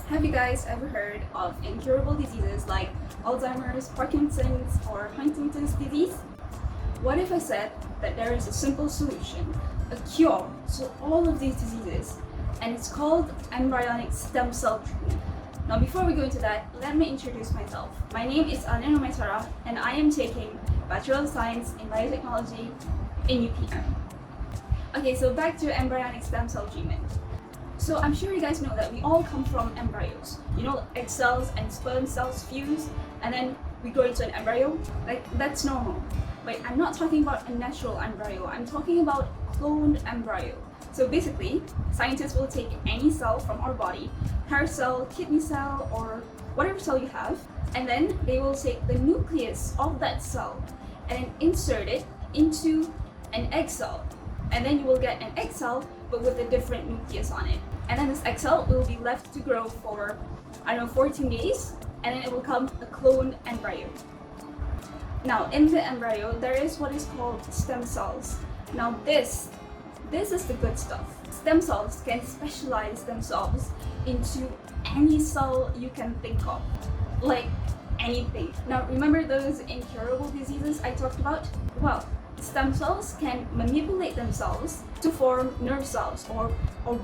Have you guys ever heard of incurable diseases like Alzheimer's, Parkinson's, or Huntington's disease? What if I said that there is a simple solution, a cure to all of these diseases, and it's called embryonic stem cell treatment? Now before we go into that, let me introduce myself. My name is Alina Maitara, and I am taking Bachelor of Science in Biotechnology in UPM. Okay, so back to embryonic stem cell treatment. So I'm sure you guys know that we all come from embryos. You know, egg cells and sperm cells fuse, and then we grow into an embryo. Like, that's normal. But I'm not talking about a natural embryo. I'm talking about cloned embryo. So basically, scientists will take any cell from our body, hair cell, kidney cell, or whatever cell you have, and then they will take the nucleus of that cell and then insert it into an egg cell. And then you will get an egg cell, but with a different nucleus on it. And then this egg cell will be left to grow for, 14 days, and then it will become a cloned embryo. Now, in the embryo, there is what is called stem cells. Now, this is the good stuff. Stem cells can specialize themselves into any cell you can think of, like anything. Now, remember those incurable diseases I talked about? Well, stem cells can manipulate themselves to form nerve cells or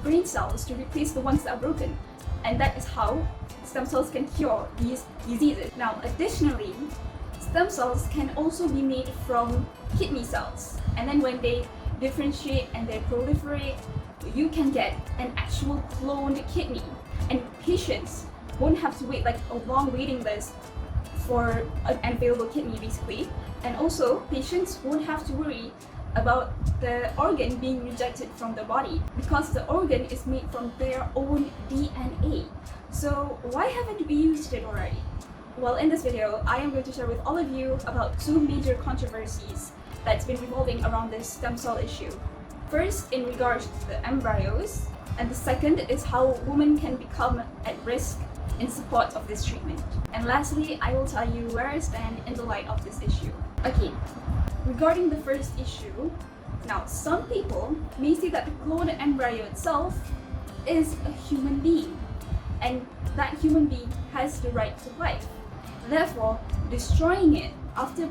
brain cells to replace the ones that are broken. And that is how stem cells can cure these diseases. Now, additionally, stem cells can also be made from kidney cells. And then when they differentiate and they proliferate, you can get an actual cloned kidney. And patients won't have to wait like a long waiting list for an available kidney, basically. And also, patients won't have to worry about the organ being rejected from the body because the organ is made from their own DNA. So why haven't we used it already? Well, in this video, I am going to share with all of you about two major controversies that's been revolving around this stem cell issue. First, in regards to the embryos, and the second is how women can become at risk in support of this treatment. And lastly, I will tell you where I stand in the light of this issue. Okay, regarding the first issue, now some people may say that the cloned embryo itself is a human being, and that human being has the right to life. Therefore, destroying it after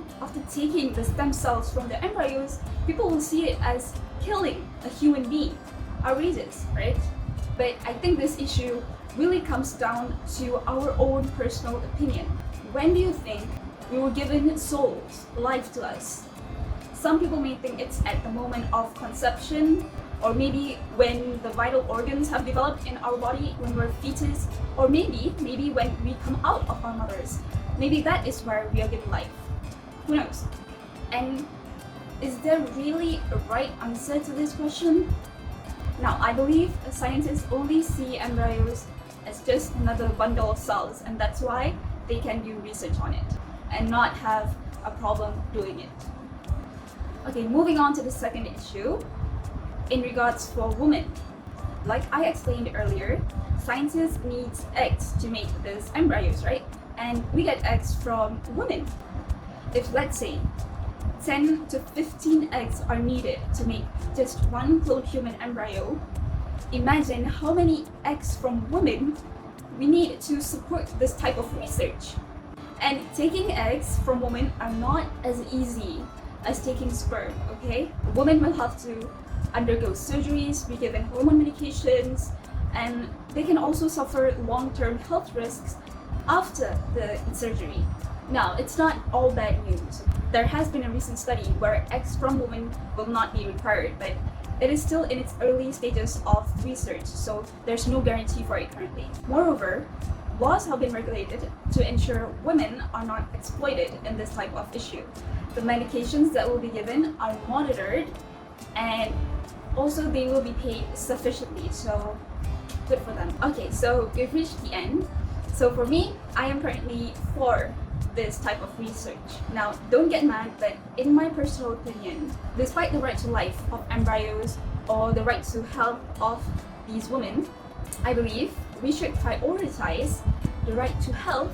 taking the stem cells from the embryos, people will see it as killing a human being. Outrageous, right? But I think this issue really comes down to our own personal opinion. When do you think we were given souls, life to us? Some people may think it's at the moment of conception, or maybe when the vital organs have developed in our body when we're fetus, or maybe when we come out of our mothers. Maybe that is where we are given life. Who knows? And is there really a right answer to this question? Now, I believe scientists only see embryos as just another bundle of cells, and that's why they can do research on it and not have a problem doing it. Okay, moving on to the second issue in regards for women. Like I explained earlier, scientists need eggs to make these embryos, right? And we get eggs from women. If, let's say, 10 to 15 eggs are needed to make just one cloned human embryo, imagine how many eggs from women we need to support this type of research. And taking eggs from women are not as easy as taking sperm, okay? Women will have to undergo surgeries, be given hormone medications, and they can also suffer long-term health risks after the surgery. Now, it's not all bad news. There has been a recent study where eggs from women will not be required, but it is still in its early stages of research, so there's no guarantee for it currently. Moreover, laws have been regulated to ensure women are not exploited in this type of issue. The medications that will be given are monitored, and also they will be paid sufficiently, so good for them. Okay, so we've reached the end. So for me, I am currently for this type of research. Now, don't get mad, but in my personal opinion, despite the right to life of embryos or the right to health of these women, I believe we should prioritize the right to health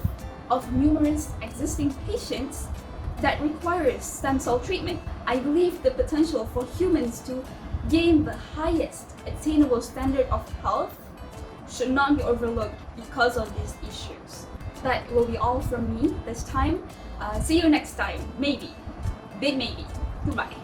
of numerous existing patients that requires stem cell treatment. I believe the potential for humans to gain the highest attainable standard of health should not be overlooked because of these issues. That will be all from me this time. See you next time. Maybe. Big maybe. Goodbye.